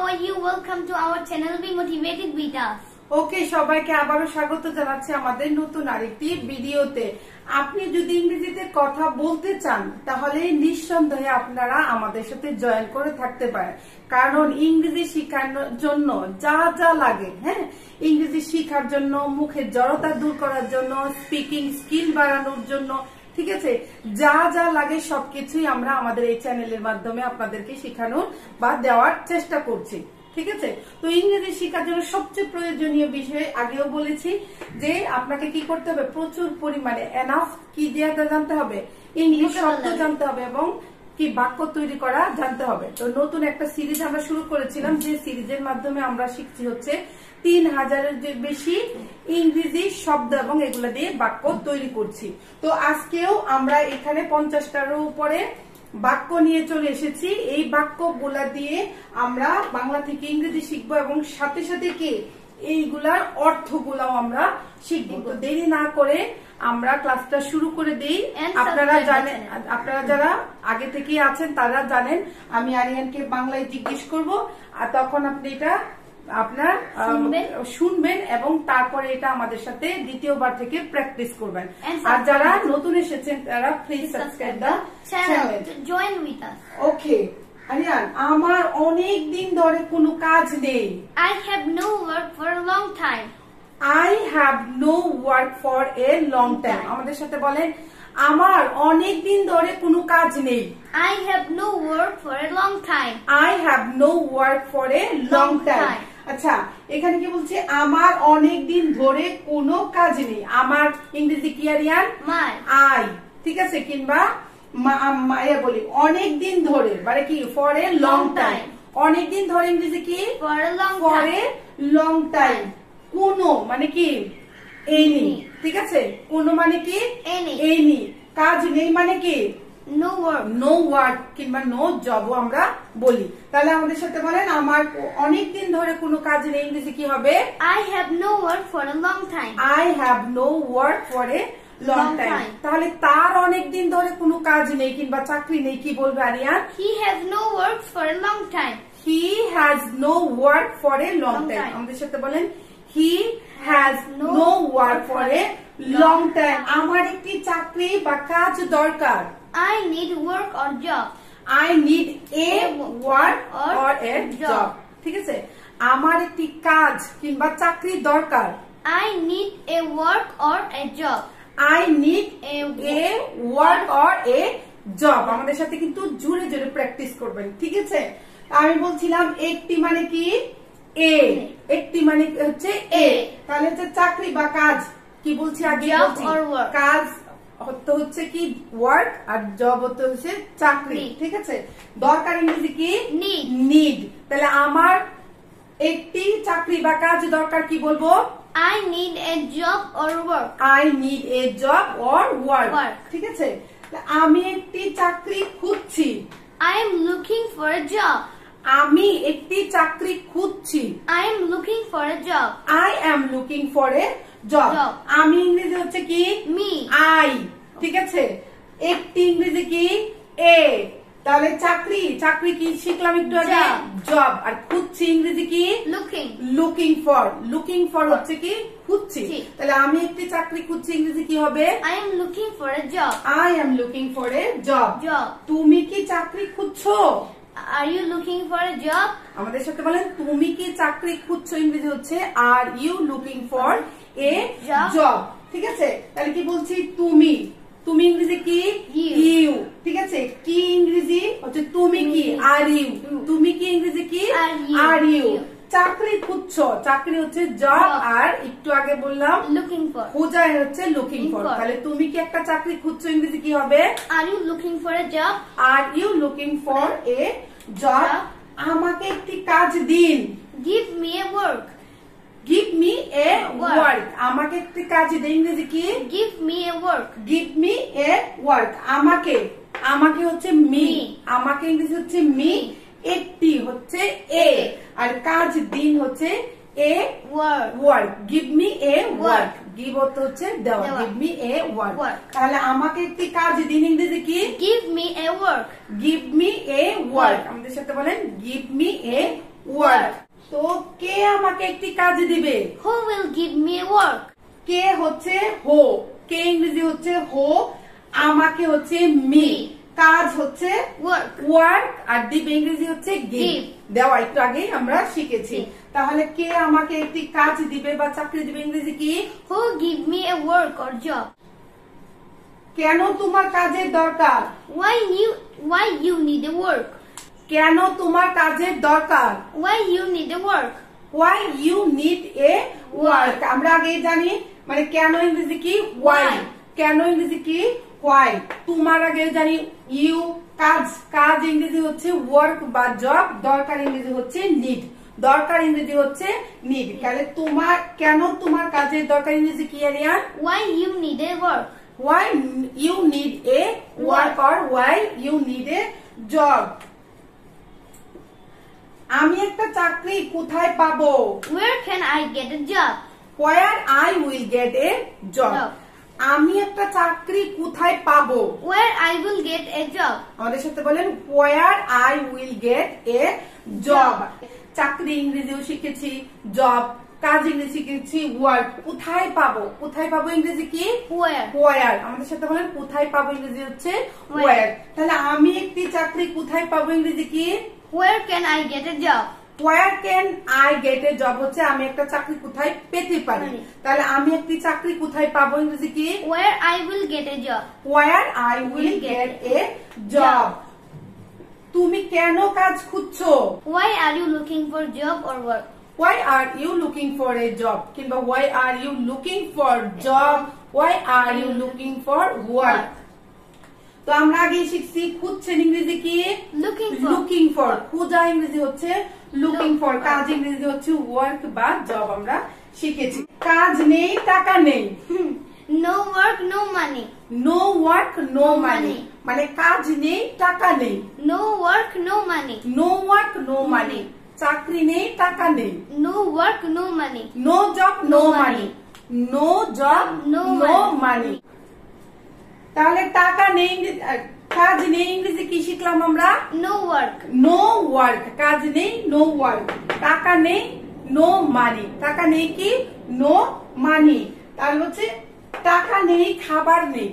are you? Welcome to our channel Be Motivated with us. ওকে, সবাইকে আবারো স্বাগত জানাচ্ছি আমাদের নতুন আরেকটি ভিডিওতে। আপনি যদি ইংরেজিতে কথা বলতে চান তাহলে নিঃসন্দেহে আপনারা আমাদের সাথে জয়েন করে থাকতে পারেন, কারণ ইংরেজি শেখানোর জন্য যা যা লাগে, হ্যাঁ, ইংরেজি শেখার জন্য, মুখের জড়তা দূর করার জন্য, স্পিকিং স্কিল বাড়ানোর জন্য, ঠিক আছে, যা যা লাগে সবকিছুই আমরা আমাদের এই চ্যানেলের মাধ্যমে আপনাদেরকে শেখানোর বা দেওয়ার চেষ্টা করছি। ঠিক আছে, তো ইংরেজি শেখার জন্য সবচেয়ে প্রয়োজনীয় বিষয় আগেও বলেছি যে আপনাকে কি করতে হবে, প্রচুর পরিমাণে এনাফ কি দিয়ে জানতে হবে, ইংলিশ শব্দ জানতে হবে এবং কি বাক্য তৈরি করা জানতে হবে। তো নতুন একটা সিরিজ আমরা শুরু করেছিলাম, যে সিরিজের মাধ্যমে আমরা শিখছি হচ্ছে 3000-এর বেশি ইংরেজি শব্দ এবং এগুলা দিয়ে বাক্য তৈরি করছি। তো আজকেও আমরা এখানে 50টার উপরে বাক্য নিয়ে চলে এসেছি। এই বাক্যগুলা দিয়ে আমরা বাংলা থেকে ইংরেজি শিখবো এবং সাথে সাথে কি এইগুলার অর্থগুলাও আমরা শিখবো। তো দেরি না করে আমরা ক্লাসটা শুরু করে দিই। আপনারা জানেন, আপনারা যারা আগে থেকেই আছেন তারা জানেন আমি আরিয়ানকে বাংলায় জিজ্ঞেস করব, আর তখন আপনি এটা আপনার শুনবেন এবং তারপরে এটা আমাদের সাথে দ্বিতীয়বার থেকে প্র্যাকটিস করবেন। আর যারা নতুন এসেছেন তারা please subscribe the channel, join with us. Okay Aryan, আমার অনেক দিন ধরে কোনো কাজ নেই। I have no work for a long time. I have no work for a long time. আমাদের সাথে বলেন, আমার অনেক দিন ধরে কোনো কাজ নেই। I have no work for a long time. I have no work for a long time. আচ্ছা, এখানে কি বলছে, আমার অনেক দিন ধরে কোনো কাজ নেই। আমার ইংরেজি কি আরিয়ান? My. I, ঠিক আছে, কিংবা বলি অনেক দিন ধরে মানে কি ফর এ লং টাইম। অনেক দিন ধরে ইংরেজি কি? For a long for time. A long time. কোনো মানে কি? এনি, ঠিক আছে, কোনো মানে কি? Any. এনি। কাজ নেই মানে কি? No work. নো ওয়ার্ক কিংবা নো জবও আমরা বলি। তাহলে আমাদের সাথে বলেন, আমার অনেক দিন ধরে কোনো কাজ নেই, ইংরেজি কি হবে? I have no work for a long time. I have no work for a long time. তাহলে তার অনেক দিন ধরে কোনো কাজ নেই কিংবা চাকরি নেই, কি বলবে Aryan? He has no work for a long time. He has no work for a long time. আমাদের সাথে বলেন, he has no work for a long time. আমার একটি চাকরি বা কাজ দরকার। I need work or job. I need a work or a job. ঠিক আছে, আমার একটি কাজ কিংবা চাকরি দরকার। I need a work or a job. I need a work or a job. আমাদের সাথে কিন্তু জোরে জোরে প্র্যাকটিস করবেন, ঠিক আছে। আমি বলছিলাম একটি মানে কি? এ। একটি মানে হচ্ছে এ। তাহলে হচ্ছে চাকরি বা কাজ, কি বলছি আগে? কাজ হচ্ছে কি ওয়ার্ক, আর জব হচ্ছে চাকরি, ঠিক আছে। দরকার ইংরেজি কি? নিড। তাহলে আমার একটি চাকরি বা কাজ দরকার, কি বলবো? I need a job or work. I need a job or work. ঠিক আছে, আমি একটি চাকরি খুঁজছি। I am looking for a job. আমি একটি চাকরি খুঁজছি। I am looking for a job. I am looking for a job. আমি ইংরেজি হচ্ছে কি? Me. I, ঠিক আছে। একটি ইংরেজি কি? এ। তাহলে চাকরি, চাকরি কি শিখলাম একটু আগে? জব। আর খুঁজছি ইংরেজি কি? Looking. Looking for. Looking for হচ্ছে কি? খুঁজছি। তাহলে আমি একটি চাকরি খুঁজছি, ইংরেজি কি হবে? I am looking for a job. I am looking for a job. Job. তুমি কি চাকরি খুঁজছো? Are you looking for a job? আমাদের সাথে বলেন, তুমি কি চাকরি খুঁজছো, ইংরেজি হচ্ছে are you looking for a job. ঠিক আছে, তাহলে কি বলছি? তুমি। তুমি ইংরেজি কি? ইউ। ঠিক আছে, কি ইংরেজি হচ্ছে তুমি কি? Are you. তুমি কি ইংরেজি কি? Are you. চাকরি খুঁজছো, চাকরি হচ্ছে জব, আর একটু আগে বললাম লুকিং ফর, খোঁজাই হচ্ছে লুকিং ফর। তাহলে তুমি কি একটা চাকরি খুঁজছো, ইংরেজি কি হবে? Are you looking for a job? Are you looking for a job. আমাকে একটি কাজ দিন। Give me a work. Give me a work. আমাকে একটি কাজ দিন, ইংরেজি কি? Give me a work. Give me a work. আমাকে, আমাকে হচ্ছে মি, আমাকে ইংরেজি হচ্ছে মি। একটি হচ্ছে এ, আর কাজ দিন হচ্ছে a work. Give me a work. Give হচ্ছে দেওয়া, গিভ মি এ ওয়ার্ক। তাহলে আমাকে একটি কাজ দিন, ইংরেজি কি? Give me a work. Give me a work. আমাদের সাথে বলেন, গিভ মি এ ওয়ার্ক। তো কে আমাকে একটি কাজ দিবে? Who will give me work? কে হচ্ছে হো, কে ইংরেজি হচ্ছে হো, আমাকে হচ্ছে মি, কাজ হচ্ছে Work. ওয়ার্ক, আর দিবে ইংরেজি হচ্ছে গিভ। Give. দেওয়া একটু আগেই আমরা শিখেছি। তাহলে কে আমাকে একটি কাজ দিবে বা চাকরি দিবে ইংরেজি কি? Who give me a work or job? কেন তোমার কাজের দরকার? Why you need a work? কেন তোমার কাজের দরকার? Why you need a work? Why you need a work? আমরা আগে জানি মানে কেন ইংরেজি কি? Why. Why. কেন ইংরেজি কি? Why. তোমার আগে জানি you, কাজ, কাজ ইংরেজি হচ্ছে work বা job, দরকার ইংরেজি হচ্ছে need, দরকার ইংরেজি হচ্ছে need। তাহলে তোমার কেন তোমার কাজের দরকার ইংরেজি কি Aryan? Why you need a work? Why you need a work or why you need a job? আমি একটা চাকরি কোথায় পাবো? Where can I get a job? Where I will get a job. Job. আমি একটা চাকরি কোথায় পাবো? Where I will get a job. আমাদের সাথে বলেন where I will get a job. চাকরি ইংরেজিও শিখেছি, জব, কাজ ইংরেজি শিখেছি, ওয়ার্ক। কোথায় পাবো? কোথায় পাবো ইংরেজি কি? Where? Where. আমাদের সাথে বলেন কোথায় পাবো ইংরেজি হচ্ছে Where. where. তাহলে আমি একটি চাকরি কোথায় পাবো ইংরেজি কি? Where can I get a job? Where can I get a job হচ্ছে আমি একটা চাকরি কোথায় পেতে পারি। তাহলে আমি একটি চাকরি কোথায় পাবো ইংরেজি কি? Where I will get a job. Where I will get a job. তুমি কেন কাজ খুঁজছো? Why are you looking for job or work? Why are you looking for a job? কিংবা why are you looking for job? Why are you looking for work? তো আমরা আগে শিখছি খুঁজছেন ইংরেজি কি? Looking for. Looking for. খোঁজা ইংরেজি হচ্ছে লুকিং ফর, কাজ ইংরেজি হচ্ছে ওয়ার্ক বা জব আমরা শিখেছি। কাজ নেই টাকা নেই। No work, no money. No work no money, money. মানে কাজ নেই টাকা নেই। No work, no money. No work no money, চাকরি নেই টাকা নেই। No work, no money. No job no No money, money. No job No no money. Money. তাহলে টাকা নেই কাজ নেই ইংরেজি কি শিখলাম আমরা? No work. নো ওয়ার্ক, কাজ নেই নো ওয়ার্ক, টাকা নেই নো মানি, টাকা নেই কি? No money. তাহলে হচ্ছে টাকা নেই খাবার নেই।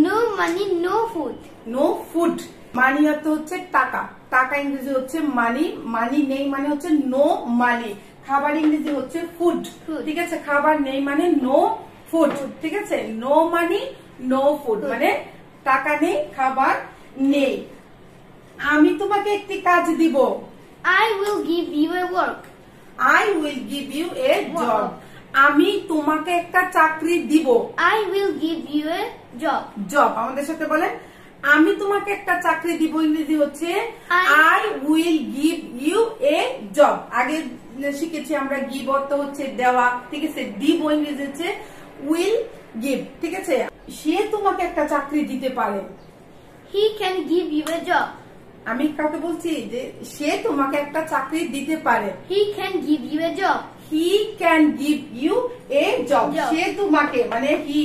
No money, no food. No food, money অর্থ হচ্ছে টাকা, টাকা ইংরেজি হচ্ছে মানি, মানি নেই মানে হচ্ছে নো মানি, খাবার ইংরেজি হচ্ছে ফুড। Food. ঠিক আছে, খাবার নেই মানে নো ফুড। ঠিক আছে, নো মানি নো ফুড মানে টাকা নেই খাবার নেই। আমি তোমাকে একটি কাজ দিব। I will give you a work. I will give you a job. আমি তোমাকে একটা চাকরি দিব। I will give you a job. Job, আমাদের সাথে বলেন আমি তোমাকে একটা চাকরি দিব ইংরেজি হচ্ছে I will give you a job. আগে শিখেছি আমরা গিভ অর্থ হচ্ছে দেওয়া। ঠিক আছে, দিব ইংরেজি হচ্ছে will give। ঠিক আছে, সে তোমাকে একটা চাকরি দিতে পারে। He can give you a job. আমি কাউকে বলছি যে সে তোমাকে একটা চাকরি দিতে পারে। He can give you a job. He can give you a job. Job. সে তোমাকে মানে হি,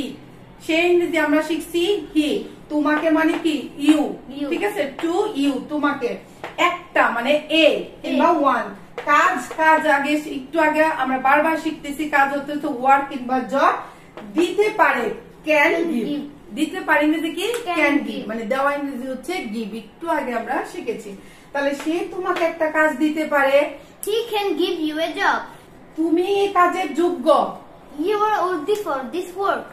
সে ইংরেজি আমরা শিখছি হি, তোমাকে মানে কি? ইউ। You. ঠিক আছে, টু ইউ তোমাকে, একটা মানে এ কিংবা ওয়ান। কাজ, কাজ আগে একটু আগে আমরা বারবার শিখতেছি কাজ হতে হচ্ছে ওয়ার্ক কিংবা জব। দিতে পারে ক্যান গিভ, Give. দিতে পারে ইংরেজি কি? Can can give. গিভ, মানে দেওয়া ইংরেজি হচ্ছে গিভ। একটু আগে আমরা শিখেছি। তাহলে সে তোমাকে একটা কাজ দিতে পারে। He can give you a job. তুমি এই কাজের যোগ্য। You are worthy for this work.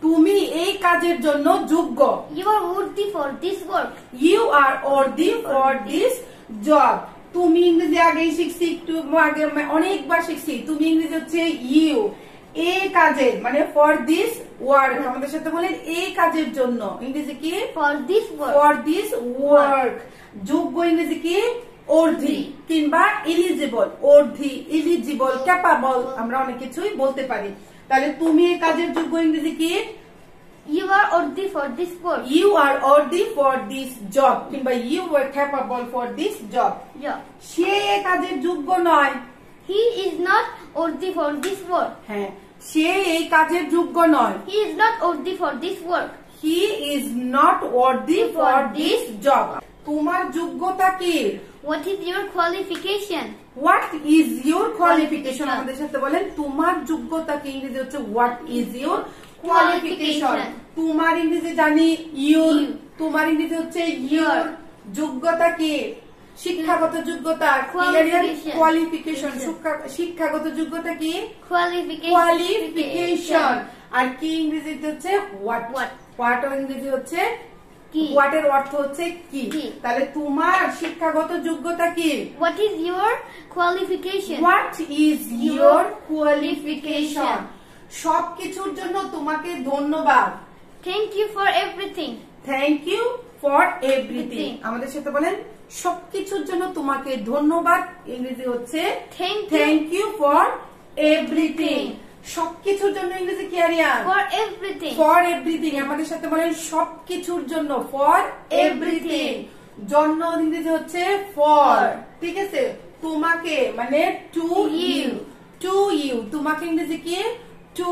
তুমি এই কাজের জন্য যোগ্য। You are worthy for this work. You are worthy for this job. তুমি ইংরেজি আগেই শিখছি, একটু আগে অনেকবার শিখছি। তুমি ইংরেজি হচ্ছে ইউ, এই কাজের মানে ফর দিস ওয়ার্ক। আমাদের সাথে বলেন এই কাজের জন্য ইংরেজি কি? For this work. For this work. যোগ্য ইংরেজি কি? অর্ধি কিংবা এলিজিবল। অর্ধি, এলিজিবল, ক্যাপাবল, আমরা অনেক কিছুই বলতে পারি। তাহলে তুমি এই কাজের যোগ্য ইংরেজি কি? You are worthy for this work. You are worthy for this job কিংবা you were capable for this job. Job. সে এই কাজের যোগ্য নয়। He is not worthy for this work. হ্যাঁ, সে এই কাজের যোগ্য নয়। He is not worthy for this work. He is not worthy for this job. তোমার যোগ্যতা কি? What is your qualification? What is your qualification? আমাদের সাথে বলেন তোমার যোগ্যতা কি, ইংরেজি হচ্ছে what is your qualification. তোমার ইংরেজি জানি your, তোমার ইংরেজি হচ্ছে your. যোগ্যতা কি? শিক্ষাগত যোগ্যতা, কোয়ালিফিকেশন. শিক্ষাগত যোগ্যতা কি? কোয়ালিফিকেশন. আর কি ইংরেজিতে হচ্ছে হোয়াট. হোয়াট ইংরেজি হচ্ছে কি, হোয়াট এর অর্থ হচ্ছে কি. তাহলে তোমার শিক্ষাগত যোগ্যতা কি? What is your qualification? What is your qualification? সবকিছুর জন্য তোমাকে ধন্যবাদ. Thank you for everything. Thank you for everything. আমাদের সাথে বলেন সবকিছুর জন্য তোমাকে ধন্যবাদ, ইংরেজি হচ্ছে thank you for everything. সবকিছুর জন্য ইংরেজি কি Aryan? For everything. For everything. আমাদের সাথে বলেন সবকিছুর জন্য for everything. জন্য ইংরেজি হচ্ছে for. ঠিক আছে, তোমাকে মানে to you. To you. তোমাকে ইংরেজি কি? To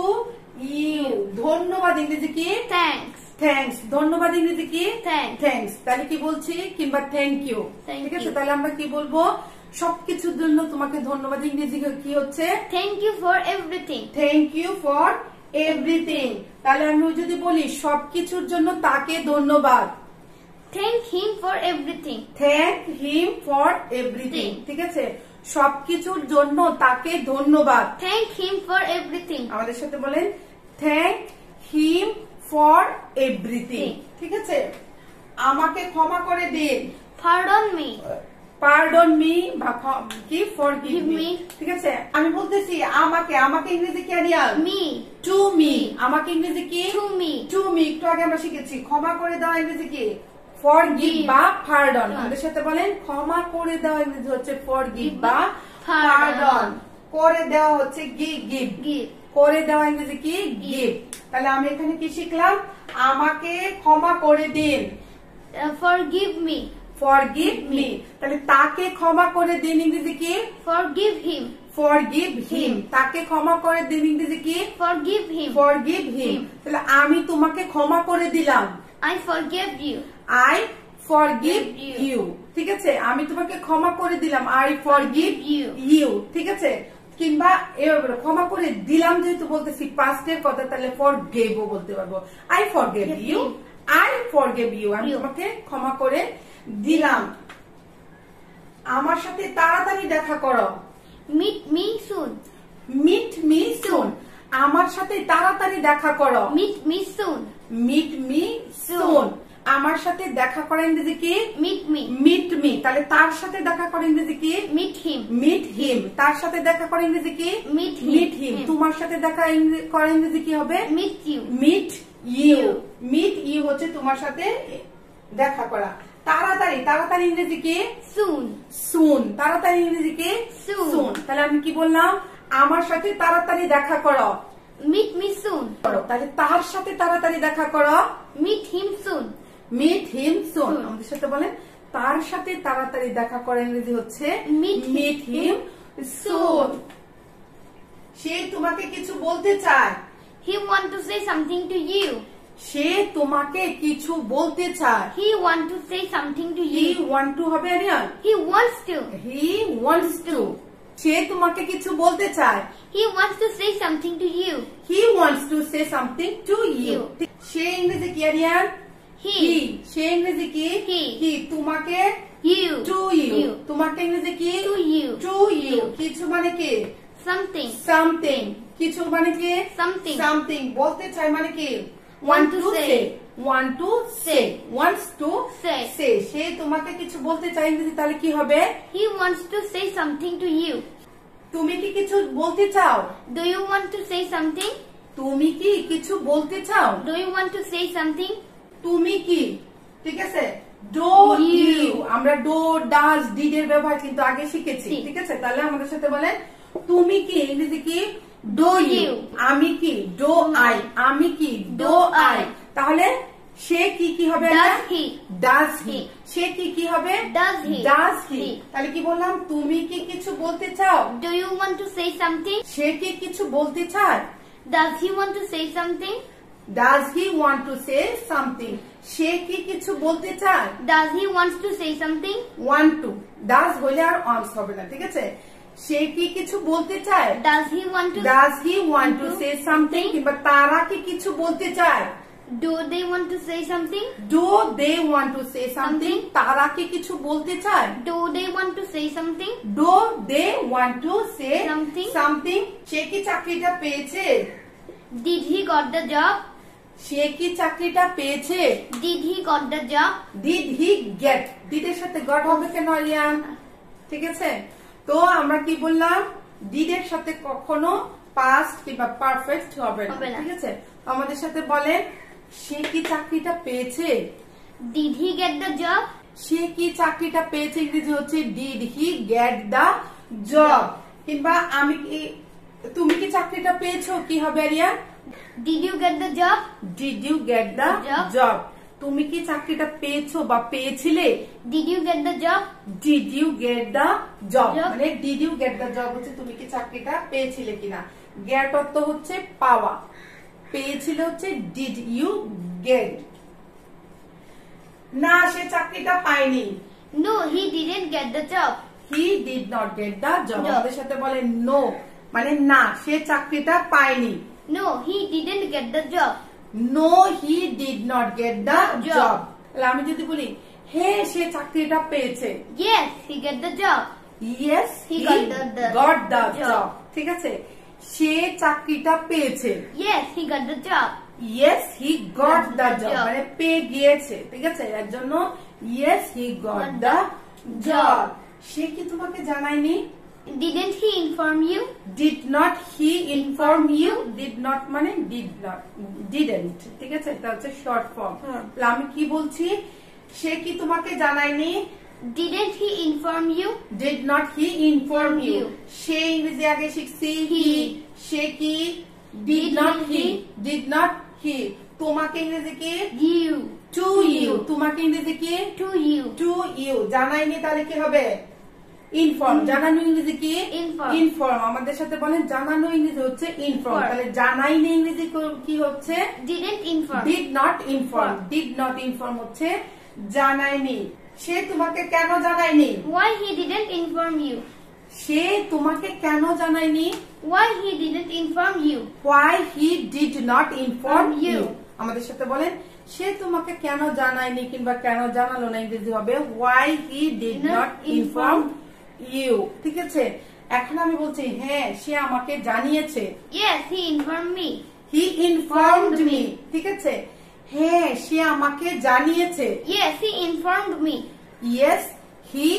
you. ধন্যবাদ ইংরেজি কি? Thanks. থ্যাঙ্কস. ধন্যবাদ ইংরেজি কি? Thanks. থ্যাঙ্কস. তাহলে কি বলছি? কিংবা থ্যাংক ইউ. ঠিক আছে, তাহলে আমরা কি বলবো? সবকিছুর জন্য তোমাকে ধন্যবাদ ইংরেজি কি হচ্ছে? Thank you for everything. Thank you for everything. তাহলে আমি যদি বলি সবকিছুর জন্য তাকে ধন্যবাদ, Thank him for everything. Thank him for everything. ঠিক আছে, সবকিছুর জন্য তাকে ধন্যবাদ. Thank him for everything. আমাদের সাথে বলেন থ্যাংক হিম ফর এভরিথিং. ঠিক আছে, আমাকে ক্ষমা করে দিন. Pardon me. পার্ডন মি বা কি ফরগিভ Give মি. me. ঠিক আছে, আমি বলতেছি আমাকে. আমাকে ইংরেজি কি আরিয়াল? Me. Two me. আমাকে ইংরেজি কি? To me. To me. একটু আগে আমরা শিখেছি ক্ষমা করে দেওয়া ইংরেজি কি? ফরগিভ বা পার্ডন. আমাদের সাথে বলেন ক্ষমা করে দেওয়া ইংরেজি হচ্ছে ফরগিভ বা পার্ডন. করে দেওয়া হচ্ছে গিভ. Give. করে দেওয়া ইংরেজি কি? গিভ. তাহলে আমি এখানে কি শিখলাম? আমাকে ক্ষমা করে দিন. Forgive me. Forgive me. তাহলে তাকে ক্ষমা করে দিন ইংরেজি কি? Forgive him. Forgive him. তাকে ক্ষমা করে দিন ইংরেজি কি? Forgive him. Forgive him. তাহলে আমি তোমাকে ক্ষমা করে দিলাম. I forgive you. I forgive you. ঠিক আছে, আমি তোমাকে ক্ষমা করে দিলাম. I forgive you. ঠিক আছে, কিংবা এভাবে ক্ষমা করে দিলাম যেহেতু বলতেছি পাস্টের কথা, তাহলে ফরগেভও বলতে পারবো. I forgive you. I forgive you. আমি তোমাকে ক্ষমা করে দিলাম. আমার সাথে তাড়াতাড়ি দেখা করো. Meet me soon. Meet me soon. আমার সাথে তাড়াতাড়ি দেখা করো. Meet me soon. Meet me soon. আমার সাথে দেখা করা ইংরেজি কি? Meet me. Meet me. তাহলে তার সাথে দেখা করা ইংরেজি কি? Meet him. Meet him. তার সাথে দেখা করা ইংরেজি কি? Meet him. Meet him. তোমার সাথে দেখা করা ইংরেজি কি হবে? Meet you. Meet you. Meet you হচ্ছে তোমার সাথে দেখা করা. তাড়াতাড়ি. তাড়াতাড়ি ইংরেজি কি? Soon. সুন. তাড়াতাড়ি ইংরেজি কি? Soon. সুন. তাহলে আমি কি বললাম? আমার সাথে তাড়াতাড়ি দেখা করো. Meet me soon. তাহলে তার সাথে তাড়াতাড়ি দেখা করো. Meet him soon. Meet him soon. আমাদের সাথে বলেন তার সাথে তাড়াতাড়ি দেখা করা ইংরেজি হচ্ছে মিট হিম সুন. সে তোমাকে কিছু বলতে চায়. He want to say something to you. সে তোমাকে কিছু বলতে চায়. He want to say something to he you. Want to হবে Aryan. He wants to. He wants to. সে তোমাকে কিছু বলতে চায়. He wants to say something to you. He wants to say something to you. সে ইংরেজি কি আরিয়ান? He. সে ইংরেজি কি? He. হি. তোমাকে You. To you. তোমাকে ইংরেজি কি? To you. To you. কিছু মানে কি? Something. সামথিং. কিছু মানে কি? Something. সামথিং. বলতে চাই মানে কি? Want to say. Want to say. Wants to Say. say. সে তোমাকে কিছু বলতে চাই ইংরেজি তাহলে কি হবে? He wants to say something to you. তুমি কি কিছু বলতে চাও? Do you want to say something? তুমি কি কিছু বলতে চাও? Do you want to say something? তুমি কি. ঠিক আছে, ডো You. ইউ. আমরা ডো ডাজ ডিড এর ব্যবহার কিন্তু আগে শিখেছি. ঠিক। ঠিক আছে, তাহলে আমাদের সাথে বলেন তুমি কি ইংরেজি কি? Do you. You. আমি কি? Do I. আমি কি? Do I. তাহলে সে কি কি হবে? Does he? Does he. He. সে কি কি হবে? Does he? Does he. He. তাহলে কি বললাম? তুমি কি কিছু বলতে চাও? Do you want to say something? সে কি কিছু বলতে চায়? Does he want to say something? Does he want to say something? সে কি কিছু বলতে চায়? Does he wants to say something? Want to. Does হলে আর wants হবে না, ঠিক আছে? সে কি কিছু বলতে চায়? Does he want to? Does he want to say something? কিংবা তারা কি কিছু বলতে চায়? Do they want to say something? Do they want to say something? তারা কি কিছু বলতে চায়? Do they want to say something? Do they want to say Something? something? সে কি চাকরিটা পেয়েছে? Did he got the job? সে কি চাকরিটা পেয়েছে? Did he got the job? Did he get? did এর সাথে got হবে কেন আরিয়ান? ঠিক আছে, তো আমরা কি বললাম, did এর সাথে কখনো past কিংবা পারফেক্ট হবে না, ঠিক আছে? আমাদের সাথে বলেন, সে কি চাকরিটা পেয়েছে? Did he get the job? সে কি চাকরিটা পেয়েছে ইংরেজি হচ্ছে did he get the job। কিংবা আমি কি, তুমি কি চাকরিটা পেয়েছো, কি হবে Aryan? Did you get the job? Did you get the job? তুমি কি চাকরিটা পেয়েছো বা পেয়েছিলে? Did you get the job? Did you get the job? মানে did you get the job হচ্ছে তুমি কি চাকরিটা পেয়েছিলে কিনা। get অর্থ হচ্ছে পাওয়া, পেয়েছিলে হচ্ছে did you get। না, সে চাকরিটা পায়নি। No, he didn't get the job. He did not get the job। আমাদের সাথে বলে no, মানে না, সে চাকরিটা পায়নি। No, he didn't get the job. No, he did not get the job। তাহলে আমি যদি বলি, হ্যাঁ সে চাকরিটা পেয়েছে। Yes, he get the job. Yes, he got the job। ঠিক আছে, সে চাকরিটা পেয়েছে। Yes, he got the job. Yes, he got the job, মানে পেয়ে গিয়েছে, ঠিক আছে? এর জন্য yes, he got the job। সে কি তোমাকে জানায়নি? Didn't he inform you? Did not he inform you? Did not মানে did not, didn't, ঠিক আছে? এটা হচ্ছে শর্ট ফর্ম। তাহলে আমি কি বলছি, সে কি তোমাকে জানায়নি? Didn't he inform you? Did not he inform you? সে ইংরেজি আগে শিখছি he, সে কি did not he, did not he। তোমাকে ইংরেজি কি You, to you, তোমাকে ইংরেজি কি to you, to you। জানাইনি তাহলে কি হবে? ইনফর্ম। জানানো ইংরেজি কি Inform. ইনফর্ম। আমাদের সাথে বলেন জানানো ইংরেজি হচ্ছে ইনফর্ম। তাহলে জানাইনি ইংরেজি কি হচ্ছে? didn't inform. Did not inform. Did not inform হচ্ছে জানায়নি। সে তোমাকে কেন জানায়নি? Why he didn't inform you? সে তোমাকে কেন জানায়নি? Why he didn't inform you? Why he did not inform You. you? আমাদের সাথে বলেন, সে তোমাকে কেন জানায়নি কিংবা কেন জানালো না ইংরেজি হবে why he did not inform you। ঠিক আছে, এখন আমি বলছি হ্যাঁ সে আমাকে জানিয়েছে। Yes, he informed me. He informed me। ঠিক আছে, হ্যাঁ সে আমাকে জানিয়েছে। Yes, he informed me. Yes, he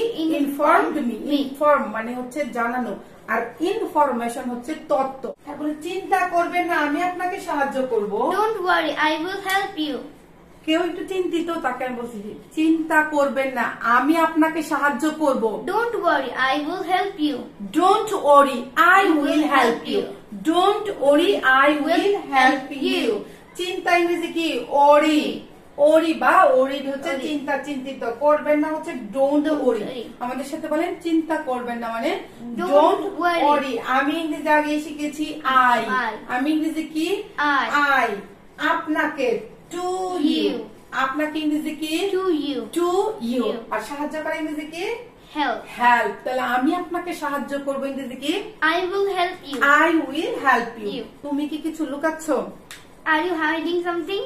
informed me। me। Inform মানে হচ্ছে জানানো, আর ইনফরমেশন হচ্ছে তথ্য। তারপরে চিন্তা করবেন না, আমি আপনাকে সাহায্য করব। Don't worry, I will help you. কেউ একটু চিন্তিত, তাকে আমি বলছি চিন্তা করবেন না, আমি আপনাকে সাহায্য করব। Don't worry, I will help you. Don't worry, I will help you। Don't worry, I will help you। চিন্তা ইংরেজি কি ওরি, ওরি বা ওরি হচ্ছে চিন্তা, চিন্তিত। করবেন না হচ্ছে ডোন্ট ওরি। আমাদের সাথে বলেন চিন্তা করবেন না মানে ডোন্ট ওরি। আমি ইংরেজি আগে শিখেছি আই, আমি ইংরেজি কি আই। আপনাকে টু ইউ, আপনাকে ইংরেজি কি To you. To you. আর সাহায্য করা ইংরেজি কি Help. হেল্প। তাহলে আমি আপনাকে সাহায্য করবো ইংরেজি কি I will help you. I will help you. You. তুমি কি কিছু লুকাচ্ছ? Are you hiding something?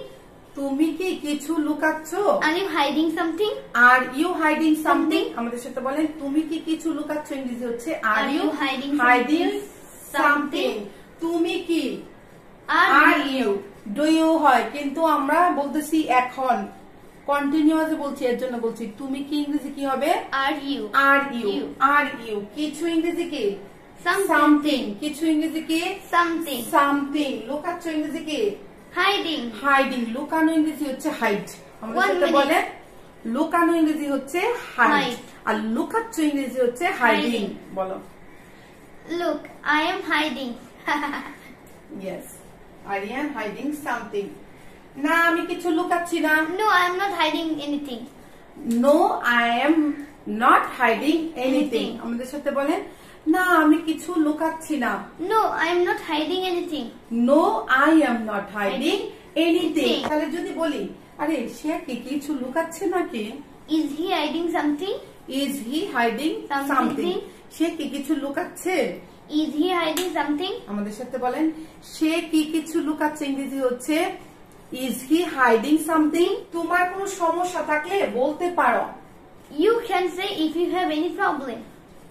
তুমি কি কিছু লুকাচ্ছ? Are you hiding something? Are you hiding something. আমাদের সাথে বলেন তুমি কি কিছু লুকাচ্ছ ইংরেজি হচ্ছে are you hiding hiding something? Something. তুমি কি আর Are ইউ ডু ইউ হয়, কিন্তু আমরা বলতেছি এখন কন্টিনিউয়াসলি বলছি, এর জন্য বলছি তুমি কি ইংরেজি কি হবে Are you? Are you. You. Are you কিছু ইংরেজি কি Something. সামথিং, কিছু ইংরেজি কি Something. সামথিং। লুকাচ্ছ ইংরেজি কি Hiding. হাইডিং। লুকানো ইংরেজি হচ্ছে হাইড। আমাদের One সাথে minute. বলে লুকানো ইংরেজি হচ্ছে হাইড, Hide. আর লুকাচ্ছ ইংরেজি হচ্ছে হাইডিং। Hiding. বলো। Look, I am hiding. Yes, I am hiding something. না আমি কিছু লুকাচ্ছি না। No, I am not hiding anything. No I am not hiding anything. Anything. আমাদের সাথে বলেন না আমি কিছু লুকাচ্ছি না। No, I am not hiding anything. No I am not hiding anything. তাহলে যদি বলি আরে সে কি কিছু লুকাচ্ছে নাকি, Is he hiding something? Is he hiding something, সে কি কিছু লুকাচ্ছে। Is he hiding something? আমাদের সাথে বলেন সে কি কিছু লুকাচ্ছে, ইংরেজি হচ্ছে ইজ হি হাইডিং সামথিং। তোমার কোনো সমস্যা থাকলে বলতে পারো। You can say if you have any problem.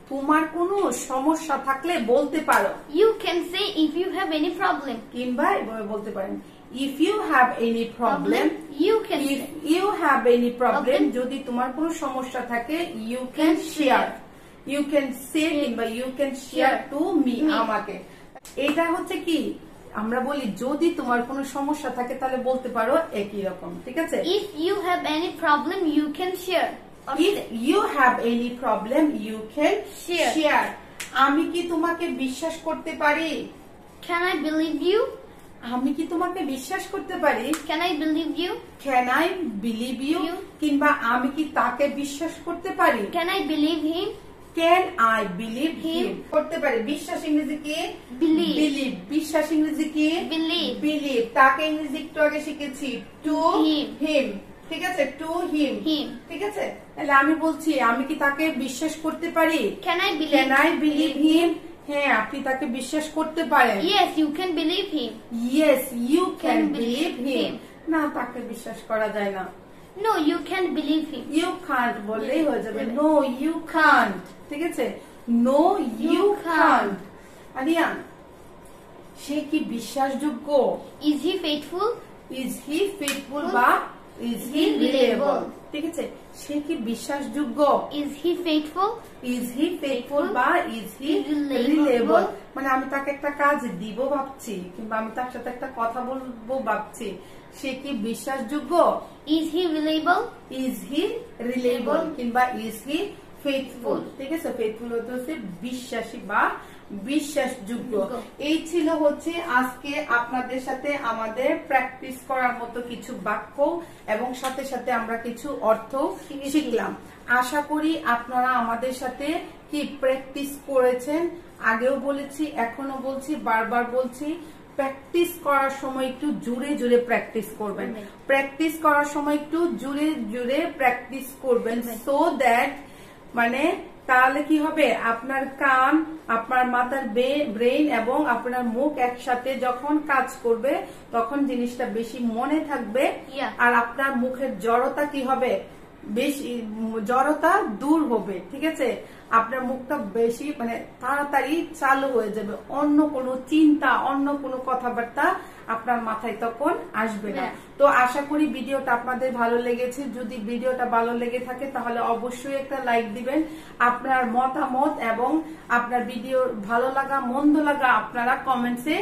তোমার কোনো সমস্যা থাকলে বলতে পারো। You can say if you have any problem. কিংবা এভাবে বলতে পারেন if you have any problem, You can if say. You have any problem, Problem. যদি তোমার কোনো সমস্যা থাকে you can share, you can say কিংবা you can share to me, আমাকে। এটা হচ্ছে কি আমরা বলি যদি তোমার কোনো সমস্যা থাকে তাহলে বলতে পারো, একই রকম, ঠিক আছে। If you have any problem, you can share. Or If say. you have any problem, you can Share. share. আমি কি তোমাকে বিশ্বাস করতে পারি, Can I believe you? আমি কি তোমাকে বিশ্বাস করতে পারি, Can I believe you? can I believe you, You. কিংবা আমি কি তাকে বিশ্বাস করতে পারি, Can I believe him? can I believe him, Him. করতে পারি। বিশ্বাস ইংরেজি কি, Believe. believe, বিশ্বাস ইংরেজি কি, Believe. believe, তাকে ইংরেজি একটু আগে শিখেছি to Him. him, ঠিক আছে, to him, Him. ঠিক আছে। তাহলে আমি বলছি আমি কি তাকে বিশ্বাস করতে পারি, Can I believe? can I believe him, হ্যাঁ আপনি তাকে বিশ্বাস করতে পারেন, Yes, you can believe him. yes you can Can believe believe him, না তাকে বিশ্বাস করা যায় না, No, you can believe him. you can't বললেই হয়ে যাবে, no you can't, ঠিক আছে, no you can't। আরিয়ান সে কি বিশ্বাসযোগ্য, Is he faithful? is he faithful বা is he reliable, ঠিক আছে, সে কি বিশ্বাসযোগ্য, Is he faithful? is he faithful বা is he Reliable. reliable, মানে আমি তাকে একটা কাজ দিব ভাবছি কিংবা আমি তার সাথে একটা কথা বলবো ভাবছি, সে কি বিশ্বাসযোগ্য, Is he reliable? is he reliable কিংবা is he faithful, ঠিক আছে। faithful হচ্ছে বিশ্বাসী বা বিশ্বাসযোগ্য। এই ছিল হচ্ছে আজকে আপনাদের সাথে আমাদের প্র্যাকটিস করার মতো কিছু বাক্য এবং সাথে সাথে আমরা কিছু অর্থ শিখলাম। আশা করি আপনারা আমাদের সাথে কি প্র্যাকটিস করেছেন। আগেও বলেছি, এখনো বলছি, বারবার বলছি, প্র্যাকটিস করার সময় একটু জোরে জোরে প্র্যাকটিস করবেন, প্র্যাকটিস করার সময় একটু জোরে জোরে প্র্যাকটিস করবেন, সো দ্যাট মানে তাহলে কি হবে আপনার কান, আপনার মাথার ব্রেইন এবং আপনার মুখ একসাথে যখন কাজ করবে তখন জিনিসটা বেশি মনে থাকবে, আর আপনার মুখের জড়তা কি হবে, বেশি জড়তা দূর হবে, ঠিক আছে। আপনার মুখটা বেশি মানে তাড়াতাড়ি চালু হয়ে যাবে, অন্য কোনো চিন্তা অন্য কোনো কথাবার্তা আপনার মাথায় তখন আসবে না। তো আশা করি ভিডিওটা আপনাদের ভালো লেগেছে। যদি ভিডিওটা ভালো লেগে থাকে তাহলে অবশ্যই একটা লাইক দিবেন, আপনার মতামত এবং আপনার ভিডিও ভালো লাগা মন্দ লাগা আপনারা কমেন্টসে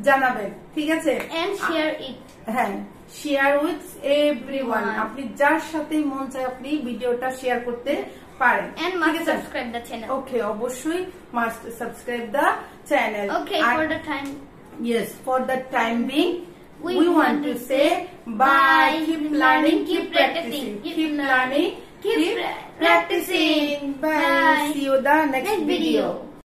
জানাবেন, ঠিক আছে। And share it. হ্যাঁ, শেয়ার উইথ এভরিওয়ান, আপনি যার সাথে মন চায় আপনি ভিডিওটা শেয়ার করতে পারেন, And must subscribe the channel. ওকে, অবশ্যই must subscribe the channel. Okay, for the time. Yes, for the time being, We we want to say bye. Keep learning, keep practicing. Keep learning, keep practicing. Bye. See you the next video.